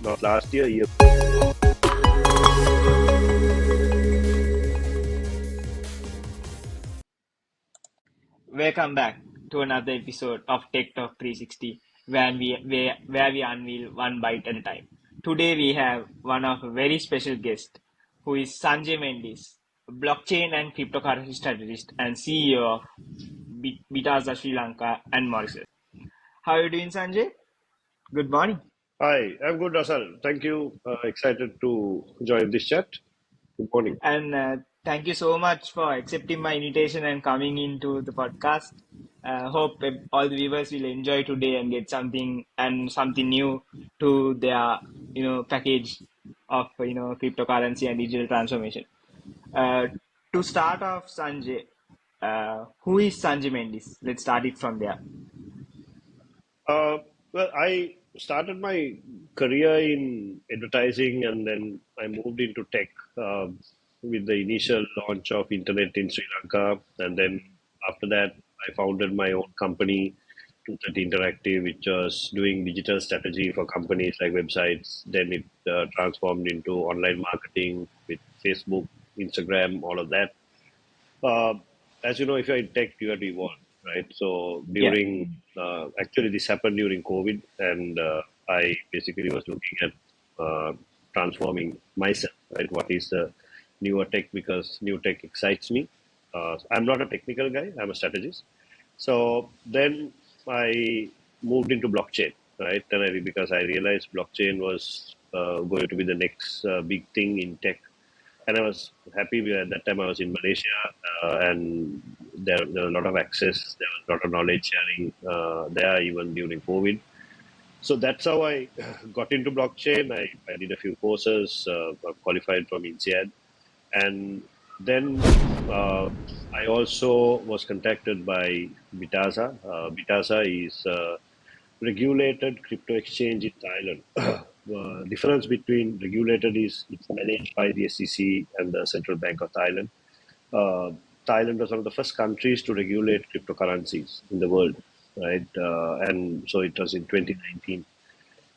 not last year. Welcome back to another episode of TechTalk360, where we unveil one bite at a time. Today we have one of a very special guest, who is Sanjay Mendis, a blockchain and cryptocurrency strategist and CEO of Bitaza Sri Lanka and Mauritius. How are you doing, Sanjay? Good morning. Hi, I'm good, Russell. Thank you. Excited to join this chat. Good morning. And thank you so much for accepting my invitation and coming into the podcast. Hope all the viewers will enjoy today and get something new to their package of cryptocurrency and digital transformation. Uh, to start off, Sanjay, who is Sanjay Mendis? Let's start it from there. Uh, well, I started my career in advertising and then I moved into tech with the initial launch of internet in Sri Lanka. And then after that, I founded my own company, 230 Interactive, which was doing digital strategy for companies like websites. Then it transformed into online marketing with Facebook, Instagram, all of that. Uh, as you know, if you're in tech, you have to evolve, right? So Yeah, actually this happened during COVID, and I basically was looking at transforming myself, right? What is the newer tech? Because new tech excites me. I'm not a technical guy; I'm a strategist. So then I moved into blockchain, right? Because I realized blockchain was going to be the next big thing in tech, and I was happy. At that time I was in Malaysia, and there was a lot of access. There was a lot of knowledge sharing there, even during COVID. So that's how I got into blockchain. I did a few courses. I qualified from INSEAD, and then I also was contacted by Bitaza. Bitaza is regulated crypto exchange in Thailand. Difference between regulated is it's managed by the SEC and the Central Bank of Thailand. Uh, Thailand was one of the first countries to regulate cryptocurrencies in the world, right? And so it was in 2019.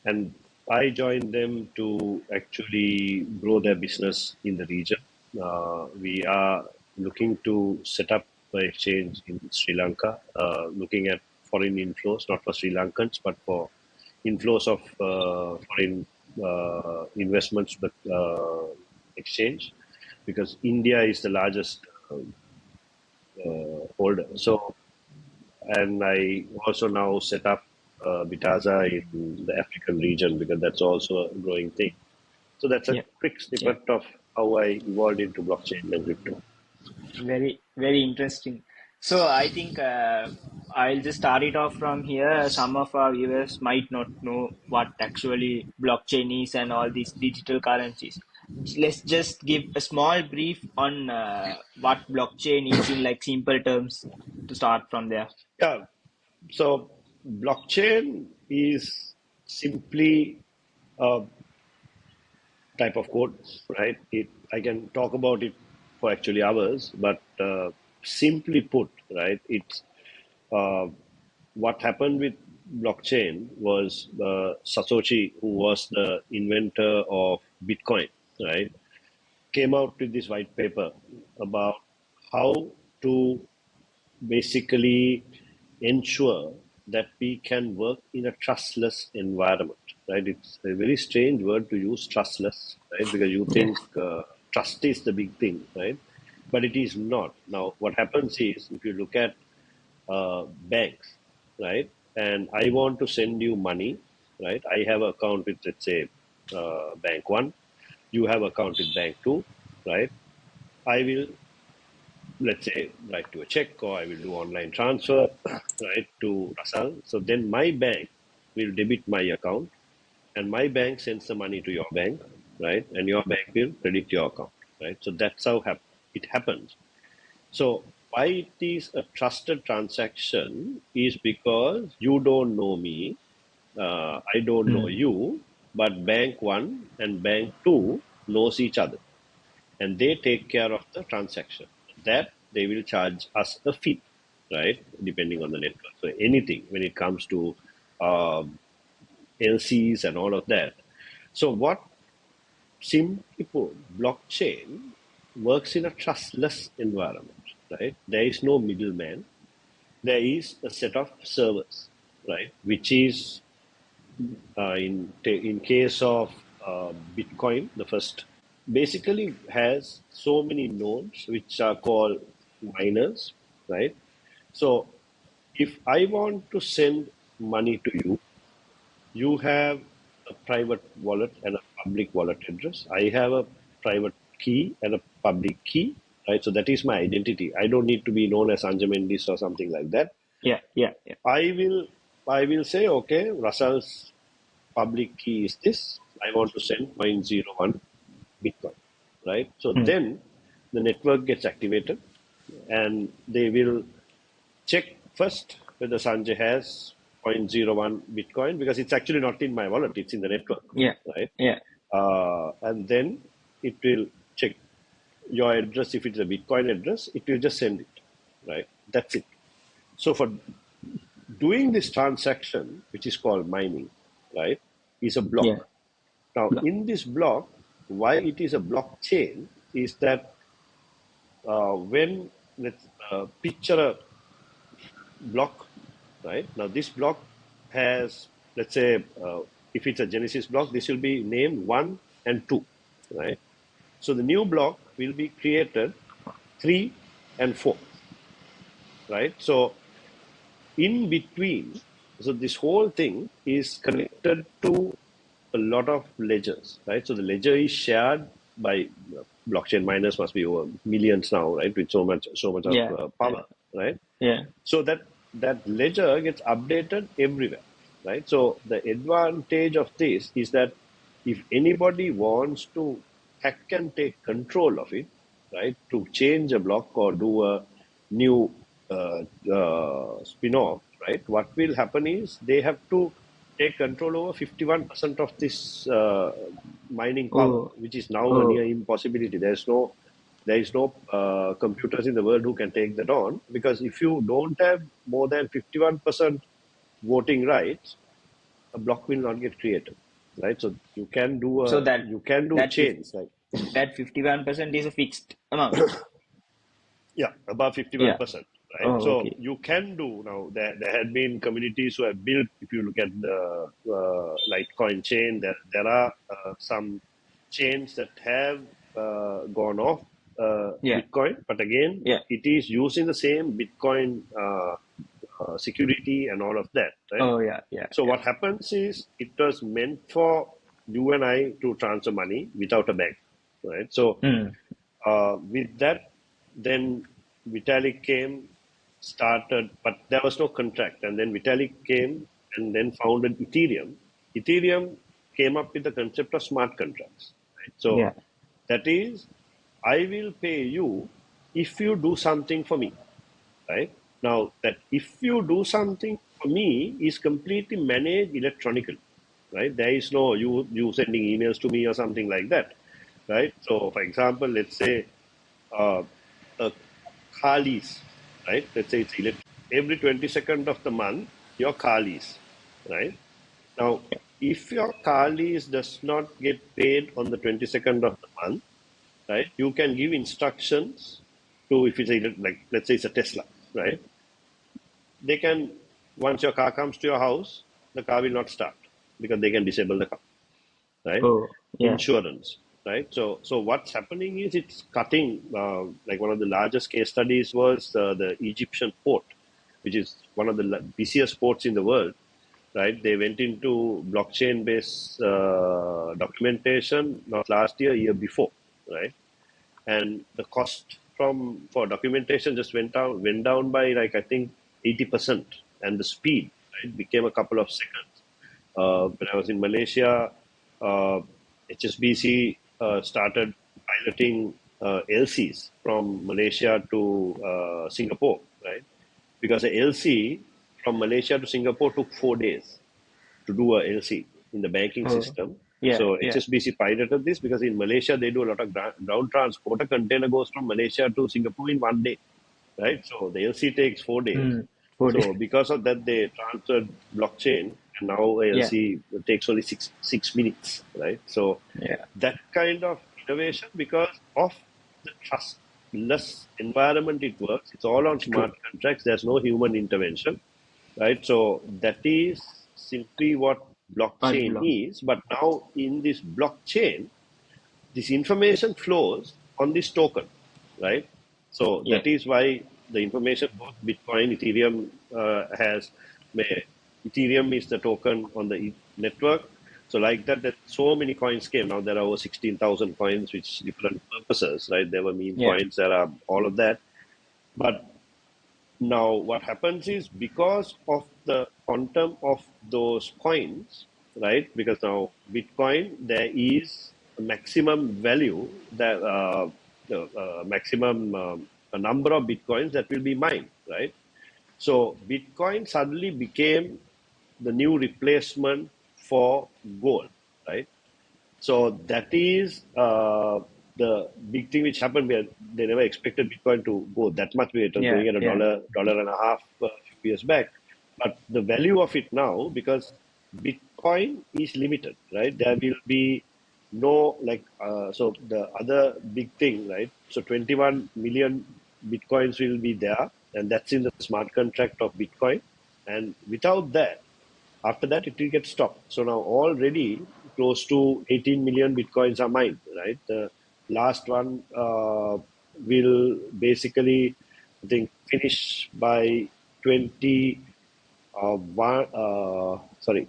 And I joined them to actually grow their business in the region. We are looking to set up an exchange in Sri Lanka, looking at foreign inflows, not for Sri Lankans, but for inflows of foreign investments to the exchange, because India is the largest holder. So, and I also now set up Bitaza in the African region because that's also a growing thing. So that's a yeah, quick yeah. snippet of how I evolved into blockchain and crypto. Very, very interesting. So I think I'll just start it off from here. Some of our viewers might not know what actually blockchain is and all these digital currencies. Let's just give a small brief on what blockchain is in like simple terms to start from there. Yeah. So blockchain is simply a type of code, right? I can talk about it for actually hours, but simply put, right? It's uh, what happened with blockchain was Satoshi, who was the inventor of Bitcoin, right, came out with this white paper about how to basically ensure that we can work in a trustless environment, right? It's a very strange word to use, trustless, right? Because you Yeah, think trust is the big thing, right? But it is not. Now, what happens is if you look at banks, right? And I want to send you money, right? I have an account with, let's say, bank one. You have account with bank two, right? I will, let's say, write to a check or I will do online transfer, right, to Russell. So then my bank will debit my account and my bank sends the money to your bank, right? And your bank will credit your account, right? So that's how it happens. So why it is a trusted transaction is because you don't know me, I don't know mm, you, but bank one and bank two knows each other and they take care of the transaction. That they will charge us a fee, right? Depending on the network. So anything when it comes to LCs and all of that, So what simply put, blockchain works in a trustless environment, right? There is no middleman. There is a set of servers, right? Which is in case of Bitcoin, the first basically has so many nodes which are called miners, right? So if I want to send money to you, you have a private wallet and a public wallet address. I have a private key and a public key, right? So that is my identity. I don't need to be known as Sanjay Mendis or something like that. Yeah, yeah, yeah. I will I will say, okay, Russell's public key is this. I want to send 0.01 Bitcoin, right? So Hmm. then the network gets activated and they will check first whether Sanjay has zero point zero 0.01 Bitcoin because it's actually not in my wallet, it's in the network, Yeah, right? yeah, And then it will check your address. If it's a Bitcoin address, it will just send it, right? That's it. So for doing this transaction, which is called mining, right, is a yeah. block. Now, in this block, why it is a blockchain is that when let's picture a block, right? Now, this block has, let's say, if it's a Genesis block, this will be named 1 and 2, right? So the new block will be created 3 and 4, right? So in between, so this whole thing is connected to a lot of ledgers, right? So the ledger is shared by blockchain miners must be over millions now, right? With so much of Yeah, yeah, power, right? yeah. So that ledger gets updated everywhere, right? So the advantage of this is that if anybody wants to hack and take control of it, right, to change a block or do a new spin-off, right, what will happen is they have to take control over 51% of this mining power, Oh, which is now a near oh. impossibility. There is no computers in the world who can take that on because if you don't have more than 51% voting rights, a block will not get created, right? So you can do So a that you can do that fif- change, right? that 51% is a fixed amount. Yeah, above Yeah. 51%, right? Oh, So okay. you can do now. There had been communities who have built. If you look at the Litecoin chain, there are some chains that have gone off Yeah, Bitcoin, but again, yeah. it is using the same Bitcoin security and all of that, right? Oh, yeah, yeah, So yeah. what happens is it was meant for you and I to transfer money without a bank, right? So Hmm. with that, then Vitalik came, started, but there was no contract. And then Vitalik came and then founded Ethereum. Ethereum came up with the concept of smart contracts. Right? So Yeah. that is, I will pay you if you do something for me. Right? Now, that if you do something for me is completely managed electronically. Right? There is no you sending emails to me or something like that. Right? So, for example, let's say uh, a car lease, right? Let's say it's electric. Every 22nd of the month, your car lease, right? Now, if your car lease does not get paid on the 22nd of the month, right, you can give instructions to, if it's like, let's say it's a Tesla, right? They can, once your car comes to your house, the car will not start because they can disable the car, right? Oh, yeah. Insurance, right? So what's happening is it's cutting. Like one of the largest case studies was the Egyptian port, which is one of the busiest ports in the world, right? They went into blockchain-based documentation not last year, year before, right? And the cost for documentation just went down by like I think 80%, and the speed right became a couple of seconds. When I was in Malaysia, uh, HSBC started piloting LCs from Malaysia to Singapore, right? Because the LC from Malaysia to Singapore took 4 days to do a LC in the banking Oh, system. yeah, So yeah. HSBC piloted this because in Malaysia they do a lot of ground transport. A container goes from Malaysia to Singapore in 1 day, right? So the LC takes 4 days. Hmm. For So because of that, they transferred blockchain and now Yeah. ALC takes only six minutes, right? So Yeah. that kind of innovation, because of the trustless environment it works, it's all on smart True. contracts. There's no human intervention, right? So that is simply what But blockchain block. is. But now in this blockchain, this information flows on this token, right? So Yeah. that is why the information, both Bitcoin, Ethereum has, Ethereum is the token on the network. So like that, that so many coins came. Now there are over 16,000 coins, which different purposes, right? There were meme Yeah. coins, there are all of that. But now, what happens is, because of the quantum of those coins, right? Because now Bitcoin, there is a maximum value, that the maximum a number of Bitcoins that will be mined, right? So Bitcoin suddenly became the new replacement for gold, right? So that is the big thing which happened, where they never expected Bitcoin to go that much. It was Yeah. going at a Yeah. dollar and a half a few years back. But the value of it now, because Bitcoin is limited, right? There will be no, like, so the other big thing, right? So 21 million Bitcoins will be there, and that's in the smart contract of Bitcoin. And without that, after that, it will get stopped. So now already close to 18 million bitcoins are mined, right? The last one will basically, I think, finish by 20, sorry,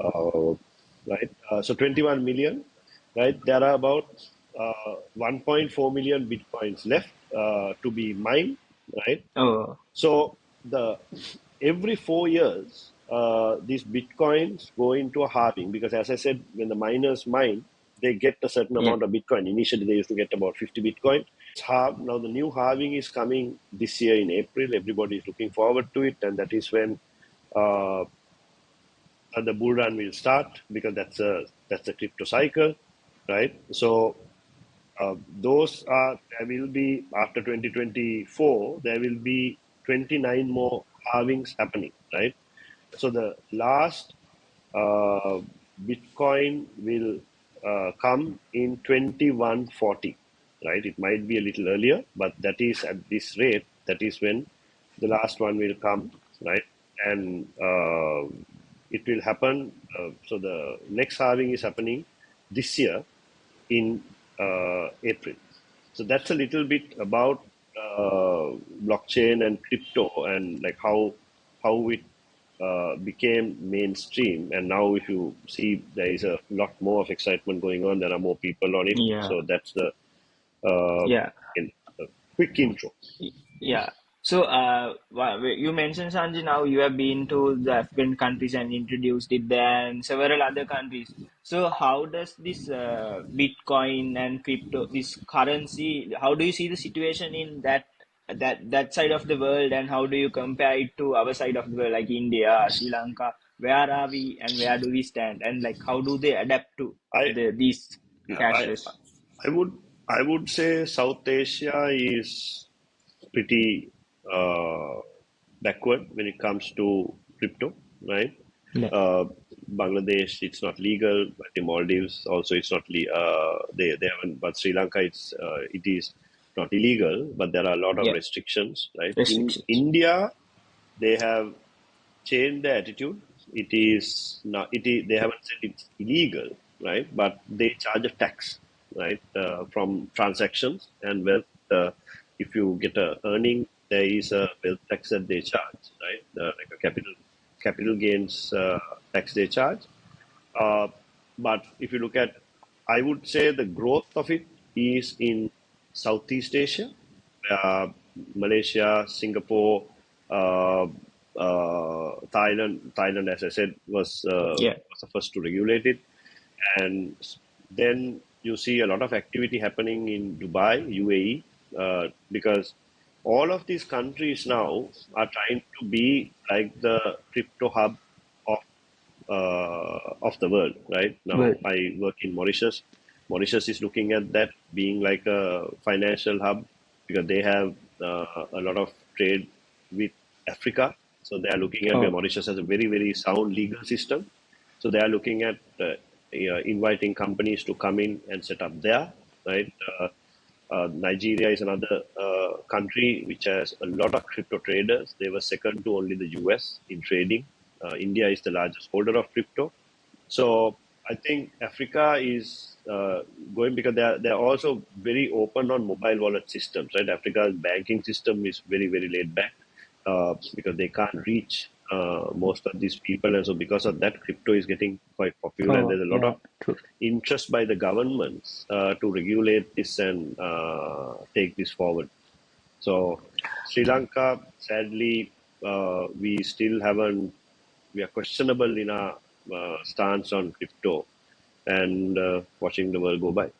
uh, right? So 21 million, right? There are about 1.4 million bitcoins left to be mined, right? Oh. So the every 4 years, these bitcoins go into a halving, because, as I said, when the miners mine, they get a certain Yeah. amount of Bitcoin. Initially, they used to get about 50 Bitcoin. It's halved. Now the new halving is coming this year in April. Everybody is looking forward to it, and that is when uh, the bull run will start, because that's a crypto cycle, right? So those are, there will be, after 2024, there will be 29 more halvings happening, right? So the last uh, Bitcoin will come in 2140, right? It might be a little earlier, but that is, at this rate, that is when the last one will come, right? And it will happen. So the next halving is happening this year in April. So that's a little bit about blockchain and crypto, and like how it became mainstream. And now, if you see, there is a lot more of excitement going on. There are more people on it. Yeah. So that's the uh, Yeah. in, quick intro. Yeah. So, you mentioned, Sanjay, now you have been to the African countries and introduced it there and several other countries. So, how does this Bitcoin and crypto, this currency, how do you see the situation in that side of the world, and how do you compare it to our side of the world, like India, Sri Lanka? Where are we, and where do we stand, and like how do they adapt to I these yeah, cashless? I would I would say South Asia is pretty backward when it comes to crypto, right? Yeah. Uh, Bangladesh, it's not legal, but the Maldives also, it's not they haven't, but Sri Lanka, it is not illegal, but there are a lot of Yeah. restrictions, right? In Restrictions. India, they have changed their attitude. It is not. It is. They haven't said it's illegal, right? But they charge a tax, right, from transactions and wealth. If you get a earning, there is a wealth tax that they charge, right? Like a capital gains tax they charge. Uh, but if you look at, I would say the growth of it is in Southeast Asia, uh, Malaysia, Singapore, uh, Thailand. Thailand, as I said, Yeah. was the first to regulate it, and then you see a lot of activity happening in Dubai, UAE, because all of these countries now are trying to be like the crypto hub of of the world, right? Now, Well, I work in Mauritius. Mauritius is looking at that being like a financial hub, because they have a lot of trade with Africa. So they are looking at, where Oh, Mauritius has a very, very sound legal system. So they are looking at inviting companies to come in and set up there, right? Nigeria is another country which has a lot of crypto traders. They were second to only the US in trading. India is the largest holder of crypto. So I think Africa is going, because they are also very open on mobile wallet systems, right? Africa's banking system is very, very laid back because they can't reach most of these people, and so because of that, crypto is getting quite popular, and oh, there's a lot yeah, of true. interest by the governments to regulate this and take this forward. So Sri Lanka, sadly, we still haven't. We are questionable in our stance on crypto and watching the world go by.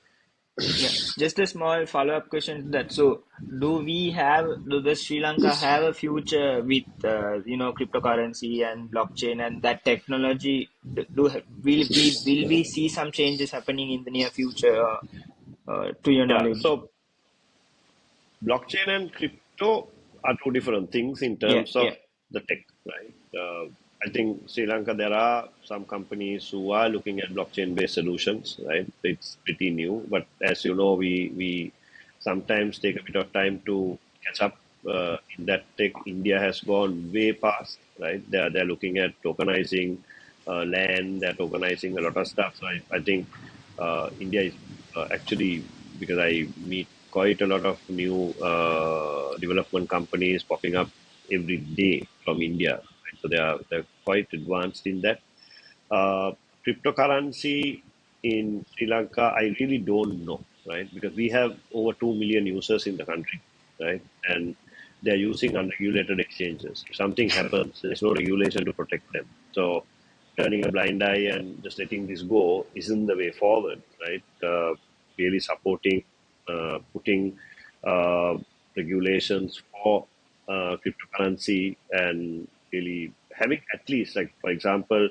Yeah, just a small follow-up question to that. So, do the Sri Lanka have a future with cryptocurrency and blockchain and that technology? Will we see some changes happening in the near future? To your Yeah. knowledge? So blockchain and crypto are two different things in Yeah, terms of yeah. the tech, right? I think Sri Lanka, there are some companies who are looking at blockchain-based solutions, right? It's pretty new, but as you know, we sometimes take a bit of time to catch up in that tech. India has gone way past, right? They're looking at tokenizing land, they're tokenizing a lot of stuff. So I think India is actually, because I meet quite a lot of new development companies popping up every day from India. Right? So they're quite advanced in that. Cryptocurrency in Sri Lanka, I really don't know, right? Because we have over 2 million users in the country, right? And they're using unregulated exchanges. If something happens, there's no regulation to protect them. So turning a blind eye and just letting this go isn't the way forward, right? Really supporting, putting uh, regulations for cryptocurrency, and really having, at least, like, for example,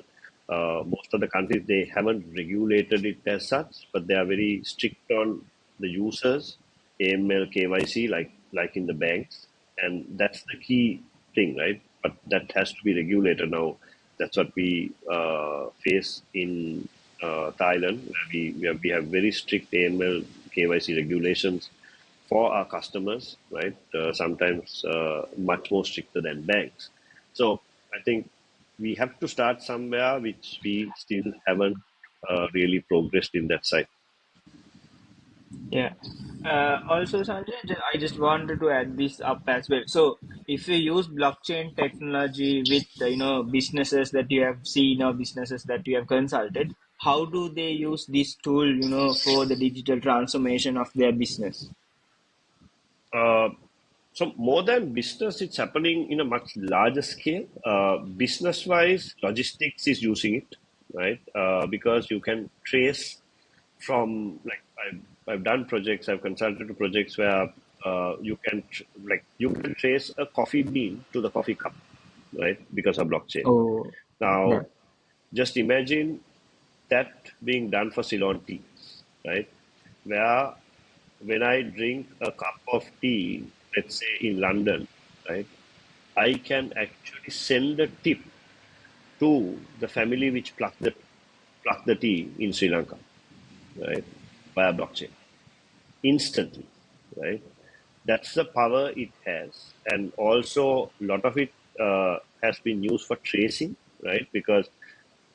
most of the countries, they haven't regulated it as such, but they are very strict on the users, AML, KYC, like in the banks, and that's the key thing, right? But that has to be regulated now. That's what we face in Thailand, where we have very strict AML, KYC regulations for our customers, right? Sometimes much more stricter than banks. So I think we have to start somewhere, which we still haven't really progressed in that side. Yeah. Also, Sanjay, I just wanted to add this up as well. So, if you use blockchain technology with businesses that you have seen or businesses that you have consulted, how do they use this tool, for the digital transformation of their business? Uh, so more than business, it's happening in a much larger scale. Business-wise, logistics is using it, right? Because you can trace from, like, I've done projects, I've consulted to projects where you can trace a coffee bean to the coffee cup, right? Because of blockchain. Oh, Now, yeah. just imagine that being done for Ceylon tea, right? Where when I drink a cup of tea, let's say in London, right, I can actually send a tip to the family which plucked the tea in Sri Lanka, right, via blockchain instantly, right? That's the power it has, and also a lot of it has been used for tracing, right? Because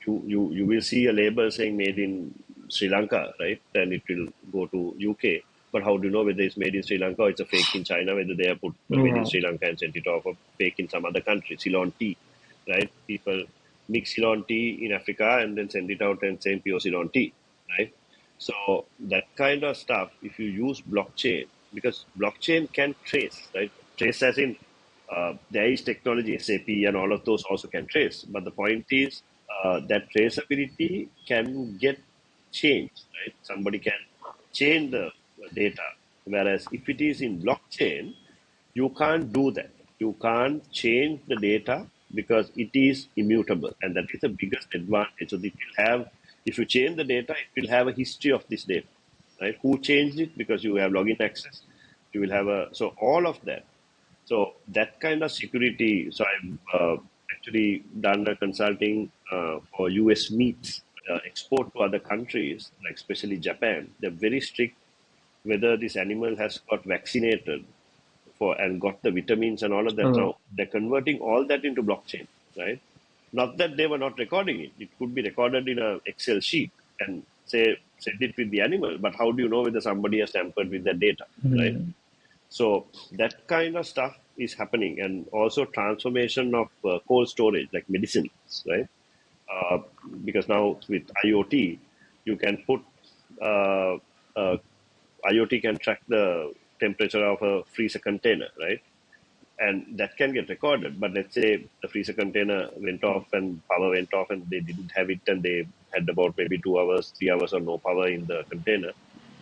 you will see a label saying made in Sri Lanka, right? And it will go to UK. But how do you know whether it's made in Sri Lanka or it's a fake in China, whether they have put made in Yeah. Sri Lanka and sent it off, or fake in some other country? Ceylon tea, right? People mix Ceylon tea in Africa and then send it out and say pure Ceylon tea, right? So that kind of stuff, if you use blockchain, because blockchain can trace, right? Trace as in there is technology, SAP and all of those also can trace. But the point is that traceability can get changed, right? Somebody can change the data. Whereas if it is in blockchain, you can't do that. You can't change the data because it is immutable, and that is the biggest advantage. So it will have, if you change the data, it will have a history of this data, right? Who changed it, because you have login access. You will have a, so all of that. So that kind of security. So actually done a consulting for US meats export to other countries, like especially Japan. They're very strict whether this animal has got vaccinated for and got the vitamins and all of that. Oh, Now they're converting all that into blockchain, right? Not that they were not recording it. It could be recorded in a Excel sheet and say send it with the animal. But how do you know whether somebody has tampered with that data, right? mm, So that kind of stuff is happening, and also transformation of cold storage like medicines, right? Uh, because now with IoT, you can put uh, uh, IoT can track the temperature of a freezer container, right? And that can get recorded. But let's say the freezer container went off and power went off and they didn't have it and they had about maybe 2 hours, 3 hours or no power in the container.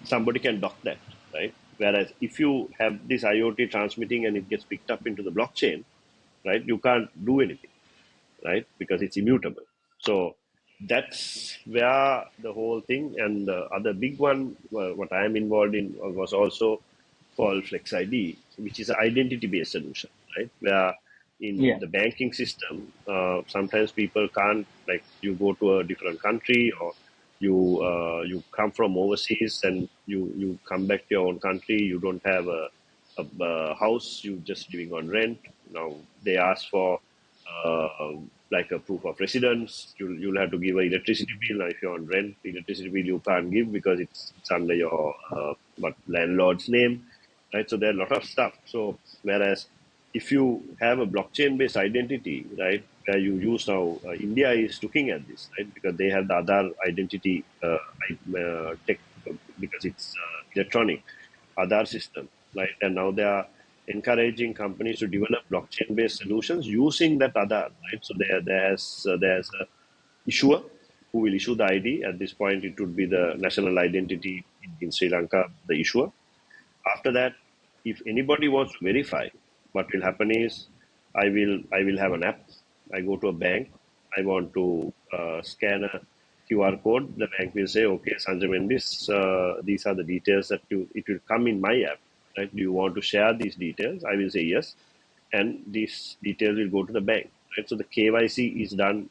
Somebody can dock that, right? Whereas if you have this IoT transmitting and it gets picked up into the blockchain, right, you can't do anything, right? Because it's immutable. So that's where the whole thing. And the other big one, well, what I am involved in, was also called Flex ID, which is an identity-based solution, right? Where in yeah, the banking system, sometimes people can't, like, you go to a different country or you come from overseas and you come back to your own country. You don't have a house. You just living on rent. Now they ask for like a proof of residence. You'll have to give an electricity bill. Now, if you're on rent, electricity bill you can't give because it's under your what landlord's name, right? So there are a lot of stuff. So whereas if you have a blockchain-based identity, right, where you use now, India is looking at this, right, because they have the other identity tech because it's electronic Aadhaar system, right? And now they are encouraging companies to develop blockchain-based solutions using that Aadhaar, right? So there's a issuer who will issue the ID. At this point, it would be the national identity in Sri Lanka, the issuer. After that, if anybody wants to verify, what will happen is I will have an app. I go to a bank. I want to scan a QR code. The bank will say, okay, Sanjay Mendis, these are the details that it will come in my app. Right? Do you want to share these details? I will say yes, and these details will go to the bank. Right? So the KYC is done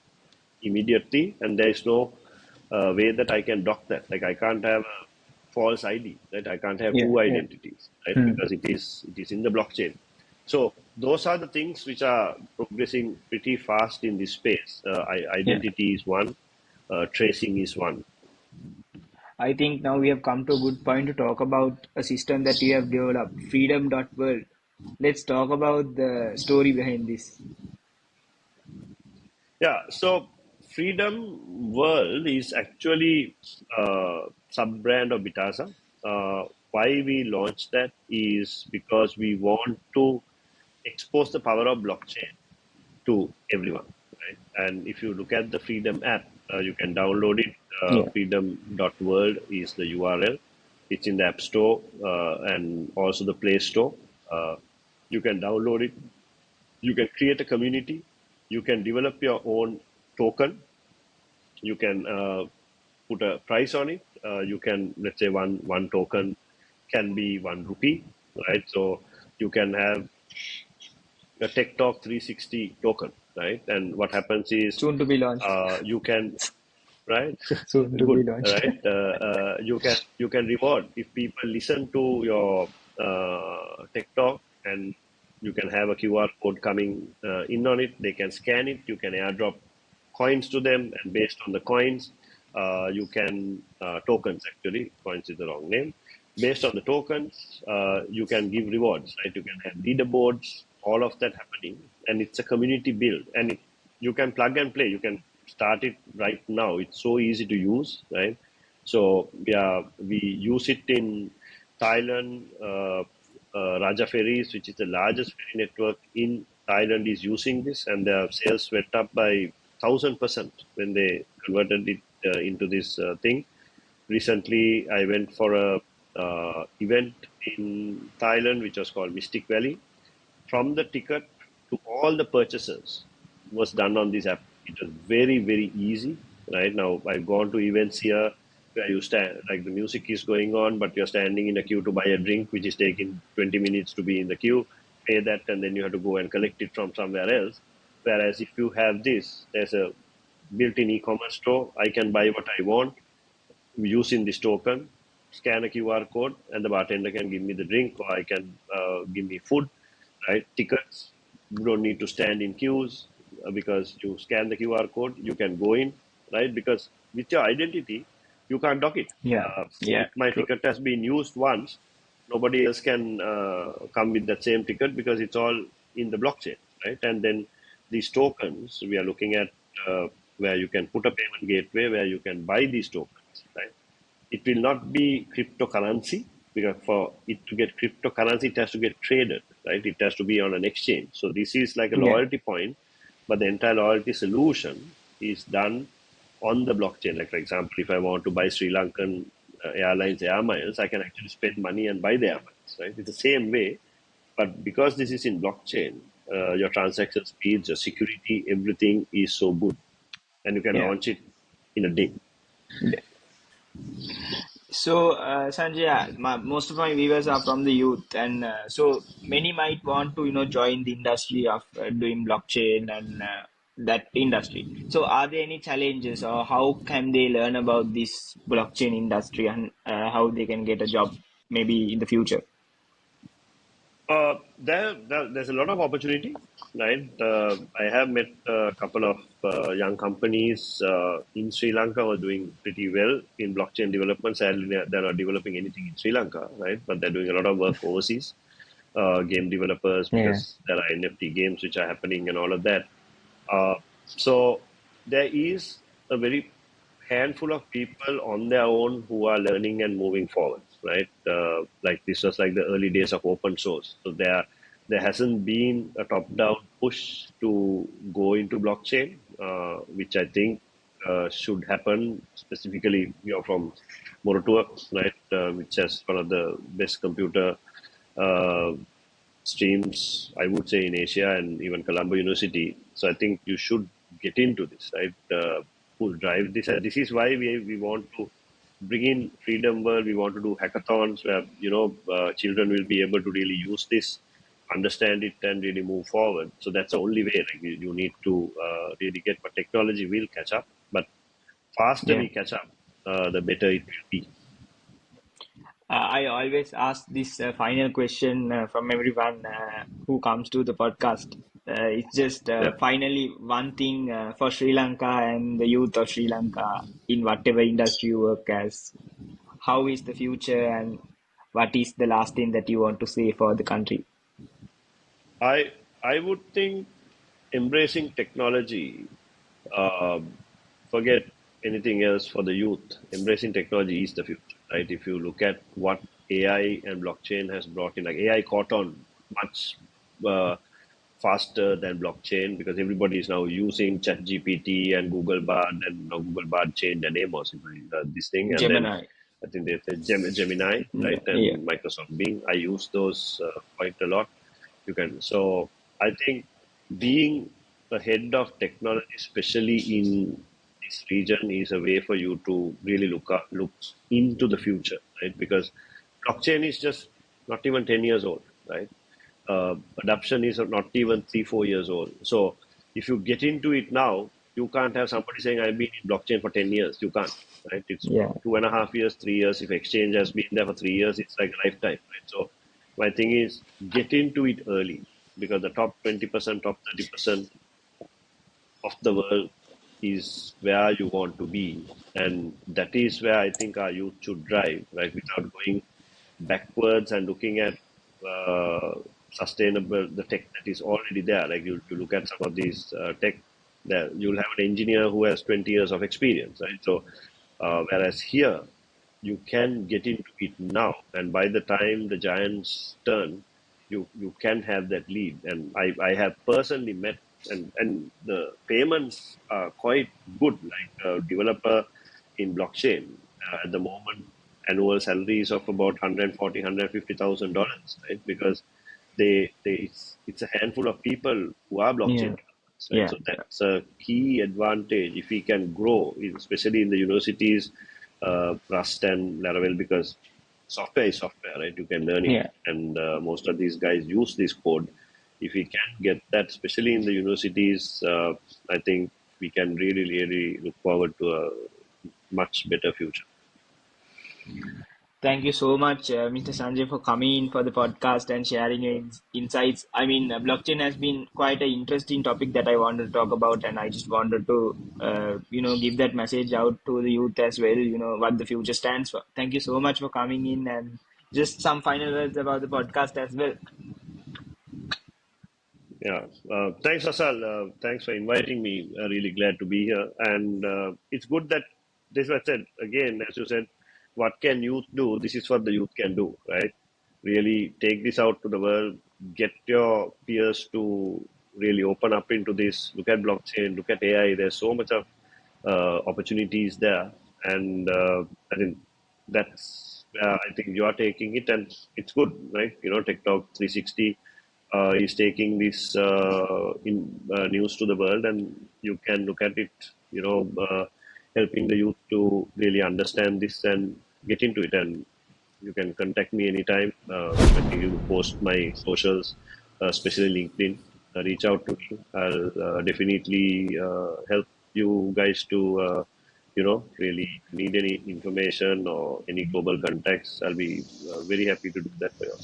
immediately, and there is no way that I can dock that. Like I can't have a false ID, right? I can't have yeah, two yeah. identities, right? Mm, Because it is in the blockchain. So those are the things which are progressing pretty fast in this space. yeah. Identity is one, tracing is one. I think now we have come to a good point to talk about a system that you have developed, Freedom.World. Let's talk about the story behind this. Yeah, so Freedom World is actually a sub brand of Bitasa. Why we launched that is because we want to expose the power of blockchain to everyone, right? And if you look at the Freedom app, you can download it. Yeah. Freedom.world is the URL. It's in the App Store and also the Play Store. You can download it. You can create a community. You can develop your own token. You can put a price on it. You can, let's say, one token can be 1 rupee, right? So you can have a TechTalk360 token, right? And what happens is Soon to be launched. you can, right? Soon to be Good, launched. right? You can reward if people listen to your TikTok, and you can have a QR code coming in on it. They can scan it. You can airdrop coins to them, and based on the coins, you can tokens actually. Coins is the wrong name. Based on the tokens, you can give rewards, right? You can have leaderboards, all of that happening, and it's a community build, and you can plug and play. You can start it right now. It's so easy to use, right? So yeah, we use it in Thailand. Raja Ferries, which is the largest ferry network in Thailand, is using this, and their sales went up by 1,000% when they converted it into this thing. Recently, I went for a event in Thailand, which was called Mystic Valley. From the ticket to all the purchases was done on this app. It was very, very easy. Right now, I've gone to events here where you stand, like the music is going on, but you're standing in a queue to buy a drink, which is taking 20 minutes to be in the queue. Pay that, and then you have to go and collect it from somewhere else. Whereas if you have this, there's a built-in e-commerce store. I can buy what I want using this token, scan a QR code, and the bartender can give me the drink, or I can give me food, right? Tickets. You don't need to stand in queues because you scan the QR code, you can go in, right? Because with your identity, you can't dock it. Yeah. Yeah. If my True. ticket has been used once, nobody else can come with that same ticket because it's all in the blockchain, right? And then these tokens, we are looking at where you can put a payment gateway where you can buy these tokens, right? It will not be cryptocurrency because for it to get cryptocurrency, it has to get traded, right? It has to be on an exchange. So this is like a Yeah. loyalty point, but the entire loyalty solution is done on the blockchain. Like for example, if I want to buy Sri Lankan Airlines air miles, I can actually spend money and buy the air miles, right? It's the same way, but because this is in blockchain, your transaction speeds, your security, everything is so good, and you can Yeah. launch it in a day. Yeah. So, Sanjay, most of my viewers are from the youth, and so many might want to, join the industry of doing blockchain and that industry. So, are there any challenges, or how can they learn about this blockchain industry and how they can get a job maybe in the future? There's a lot of opportunity, right? I have met a couple of young companies in Sri Lanka who are doing pretty well in blockchain development. Sadly, they're not developing anything in Sri Lanka, right? But they're doing a lot of work overseas. Game developers, Yeah. because there are NFT games which are happening and all of that. Uh, so there is a very handful of people on their own who are learning and moving forward, right? Like this was like the early days of open source. So there hasn't been a top-down push to go into blockchain, which I think should happen. Specifically, you're from Morotua, right? Which has one of the best computer uh, streams, I would say, in Asia and even Colombo University. So I think you should get into this, right? Who drive this? And this is why we want to bring in Freedom World. We want to do hackathons where children will be able to really use this, understand it, and really move forward. So that's the only way. Like you need to really get. But technology will catch up. But faster Yeah. we catch up, the better it will be. I always ask this final question from everyone who comes to the podcast. It's just Yeah. finally one thing for Sri Lanka and the youth of Sri Lanka in whatever industry you work as. How is the future, and what is the last thing that you want to say for the country? I would think embracing technology. Forget anything else for the youth. Embracing technology is the future, right? If you look at what AI and blockchain has brought in, like AI caught on much uh, faster than blockchain because everybody is now using ChatGPT and Google Bard, and now Google Bard changed the name also, this thing, and then Gemini. I think they said Gemini, Yeah. right, Yeah. and Microsoft Bing. I use those quite a lot. You can. So I think being ahead of technology, especially in this region, is a way for you to really look into the future, right? Because blockchain is just not even 10 years old, right? Adoption is not even 3 4 years old. So if you get into it now, you can't have somebody saying I've been in blockchain for 10 years. You can't, right? It's Yeah. 2.5 years, 3 years. If exchange has been there for 3 years, it's like a lifetime, right? So my thing is get into it early because the top 20%, top 30% of the world is where you want to be. And that is where I think our youth should drive, right? Without going backwards and looking at sustainable, the tech that is already there. Like you look at some of these tech, that you'll have an engineer who has 20 years of experience, right? So, whereas here, you can get into it now, and by the time the giants turn, you can have that lead. And I have personally met, and the payments are quite good. Like a developer in blockchain at the moment, annual salaries of about 140,000 $150,000, right? Because it's a handful of people who are blockchain Yeah. developers, right? Yeah. So that's a key advantage if we can grow, especially in the universities, Rust and Laravel, because software is software, right? You can learn it, Yeah. and most of these guys use this code If we can get that, especially in the universities, I think we can really, really look forward to a much better future. Thank you so much, Mr. Sanjay, for coming in for the podcast and sharing your insights. I mean, blockchain has been quite an interesting topic that I wanted to talk about, and I just wanted to, give that message out to the youth as well, what the future stands for. Thank you so much for coming in, and just some final words about the podcast as well. Yeah. Thanks, Asal. Thanks for inviting me. Really glad to be here. And it's good that this was said again, as you said, what can youth do? This is what the youth can do, right? Really take this out to the world, get your peers to really open up into this, look at blockchain, look at AI. There's so much of opportunities there. And I think that's, I think you are taking it and it's good, right? TechTalk 360 is taking this news to the world, and you can look at it, helping the youth to really understand this and get into it. And you can contact me anytime. I think you post my socials, especially LinkedIn. Reach out to me. I'll definitely help you guys to, really need any information or any global contacts. I'll be very happy to do that for you.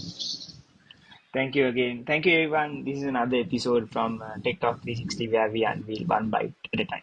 Thank you again. Thank you, everyone. This is another episode from Tech Talk 360 where we unveil one bite at a time.